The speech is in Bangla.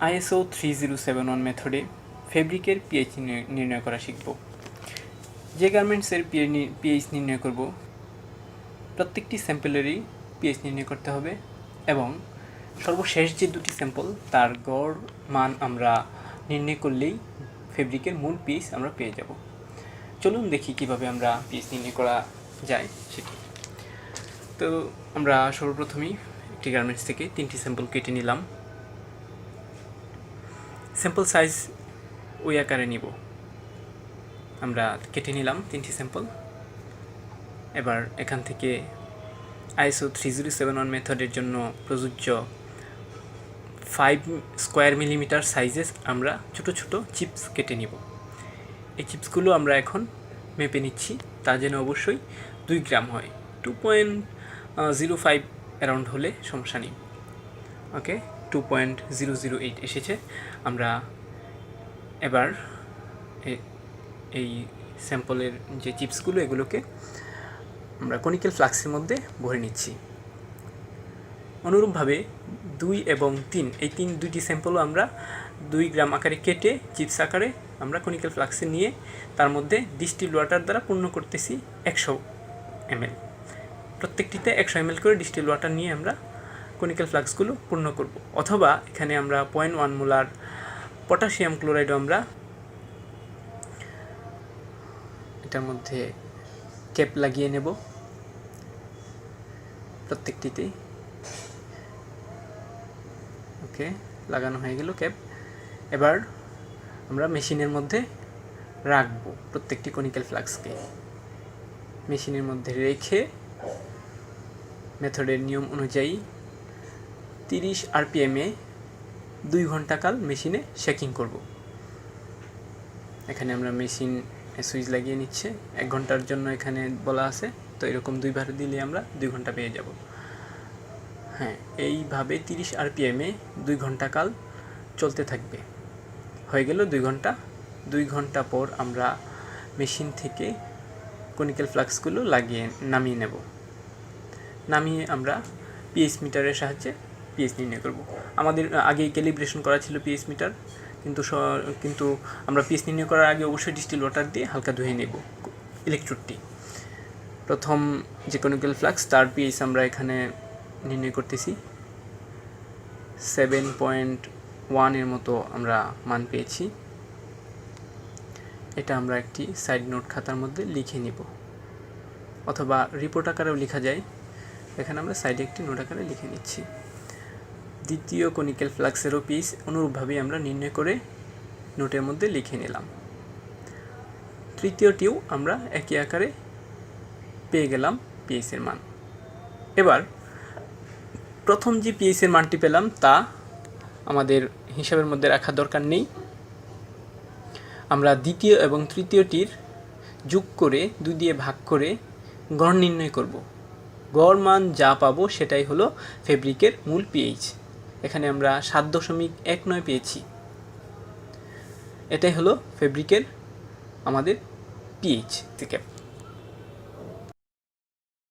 ISO 3071 মেথডে ফেব্রিকের পিএইচ নির্ণয় করা শিখব। যে গার্মেন্টসের পিএইচ নির্ণয় করব প্রত্যেকটি স্যাম্পলেরই পিএইচ নির্ণয় করতে হবে এবং সর্বশেষ যে দুটি স্যাম্পল তার গড় মান আমরা নির্ণয় করলেই ফেব্রিকের মূল পিএইচ আমরা পেয়ে যাব। চলুন দেখি কিভাবে আমরা পিএইচ নির্ণয় করা যায় সেটি। তো আমরা সর্বপ্রথমেই একটি গার্মেন্টস থেকে 3টি স্যাম্পল কেটে নিলাম। স্যাম্পল সাইজ ওই আকারে নিব। আমরা কেটে নিলাম 3টি স্যাম্পল। এবার এখান থেকে ISO 3071 মেথডের জন্য প্রযোজ্য 5 স্কোয়ার মিলিমিটার সাইজের আমরা ছোট ছোট চিপস কেটে নিব। এই চিপসগুলো আমরা এখন মেপে নিচ্ছি, তা যেন অবশ্যই 2 গ্রাম হয়। 2.05 অ্যারাউন্ড হলে সমস্যা নেই। ওকে, 2.008 এসেছে। আমরা এবার এই স্যাম্পলের যে চিপসগুলো এগুলোকে আমরা কনিক্যাল ফ্লাস্কের মধ্যে ভরে নিচ্ছি। অনুরূপভাবে 2 এবং 3 এই দুইটি স্যাম্পলও আমরা 2 গ্রাম আকারে কেটে চিপস আকারে আমরা কনিক্যাল ফ্লাস্কে নিয়ে তার মধ্যে ডিস্টিল ওয়াটার দ্বারা পূর্ণ করতেছি 100 ml। প্রত্যেকটিতে 100 ml করে ডিস্টিল ওয়াটার নিয়ে আমরা কনিক্যাল ফ্লাস্কগুলো পূর্ণ করব। অথবা এখানে আমরা 0.1 মোলার পটাশিয়াম ক্লোরাইডও আমরা এটার মধ্যে ক্যাপ লাগিয়ে নেব প্রত্যেকটিতে। ওকে, লাগানো হয়ে গেল ক্যাপ। এবার আমরা মেশিনের মধ্যে রাখবো প্রত্যেকটি কনিক্যাল ফ্লাস্ককে। মেশিনের মধ্যে রেখে মেথডের নিয়ম অনুযায়ী 30 RPM-এ 2 ঘন্টা কাল মেশিনে শেকিং করব। এখানে আমরা মেশিন সুইচ লাগিয়ে নিচ্ছে। 1 ঘন্টার জন্য এখানে বলা আছে, তো এরকম 2 বার দিলে আমরা 2 ঘন্টা পেয়ে যাব। হ্যাঁ, এইভাবে 30 RPM-এ 2 ঘন্টা কাল চলতে থাকবে। হয়ে গেল 2 ঘন্টা। 2 ঘন্টা পর আমরা মেশিন থেকে কনিক্যাল ফ্লাস্কগুলো নামিয়ে নেব। নামিয়ে আমরা পিএইচ মিটারের সাহায্যে পিএইচ নির্ণয় করব। আমাদের আগেই ক্যালিব্রেশন করা ছিল পিএইচ মিটার, কিন্তু আমরা পিএইচ নির্ণয় করার আগে অবশ্যই ডিস্টিল ওয়াটার দিয়ে হালকা ধুয়ে নেব ইলেকট্রোডটি। প্রথম যে কনিক্যাল ফ্লাস্ক তার পিএইচ আমরা এখানে নির্ণয় করতেছি 7.1 এর মতো আমরা মান পেয়েছি। এটা আমরা একটি সাইড নোট খাতার মধ্যে লিখে নিব, অথবা রিপোর্ট আকারেও লেখা যায়। এখানে আমরা সাইডে একটি নোট আকারে লিখে নিচ্ছি। দ্বিতীয় কনিক্যাল ফ্লাস্কেরও পিএইচ অনুরূপভাবেই আমরা নির্ণয় করে নোটের মধ্যে লিখে নিলাম। তৃতীয়টিও আমরা একই আকারে পেয়ে গেলাম পিএইচের মান। এবার প্রথম যে পিএইচের মানটি পেলাম তা আমাদের হিসাবের মধ্যে রাখার দরকার নেই। আমরা দ্বিতীয় এবং তৃতীয়টির যোগ করে 2 দিয়ে ভাগ করে গড় নির্ণয় করব। গড় মান যা পাবো সেটাই হলো ফেব্রিকের মূল পিএইচ। এখানে আমরা 7.19 পেয়েছি। এটাই হলো ফেব্রিকের আমাদের পিএইচ থেকে।